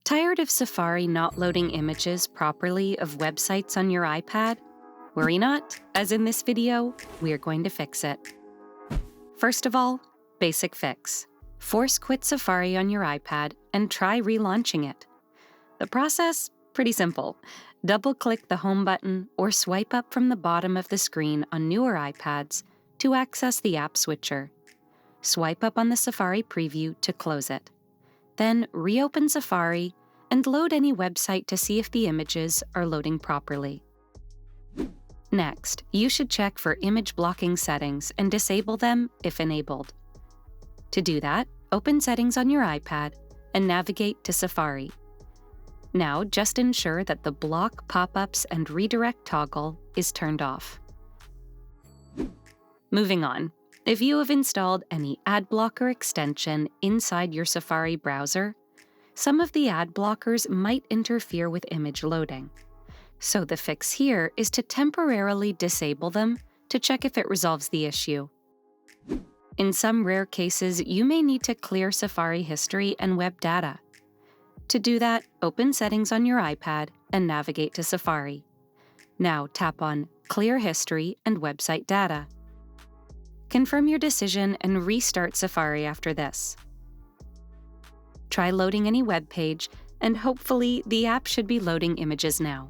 Tired of Safari not loading images properly of websites on your iPad? Worry not, as in this video, we're going to fix it. First of all, basic fix. Force quit Safari on your iPad and try relaunching it. The process? Pretty simple. Double-click the Home button or swipe up from the bottom of the screen on newer iPads to access the app switcher. Swipe up on the Safari preview to close it. Then reopen Safari and load any website to see if the images are loading properly. Next, you should check for image blocking settings and disable them if enabled. To do that, open Settings on your iPad and navigate to Safari. Now, just ensure that the Block Pop-ups and Redirect toggle is turned off. Moving on, if you have installed any ad blocker extension inside your Safari browser, some of the ad blockers might interfere with image loading. So the fix here is to temporarily disable them to check if it resolves the issue. In some rare cases, you may need to clear Safari history and web data. To do that, open Settings on your iPad and navigate to Safari. Now tap on Clear History and Website Data. Confirm your decision and restart Safari after this. Try loading any web page, and hopefully the app should be loading images now.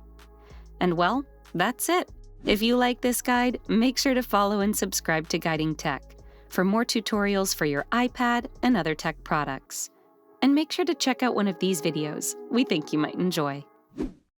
And well, that's it. If you like this guide, make sure to follow and subscribe to Guiding Tech for more tutorials for your iPad and other tech products. And make sure to check out one of these videos we think you might enjoy.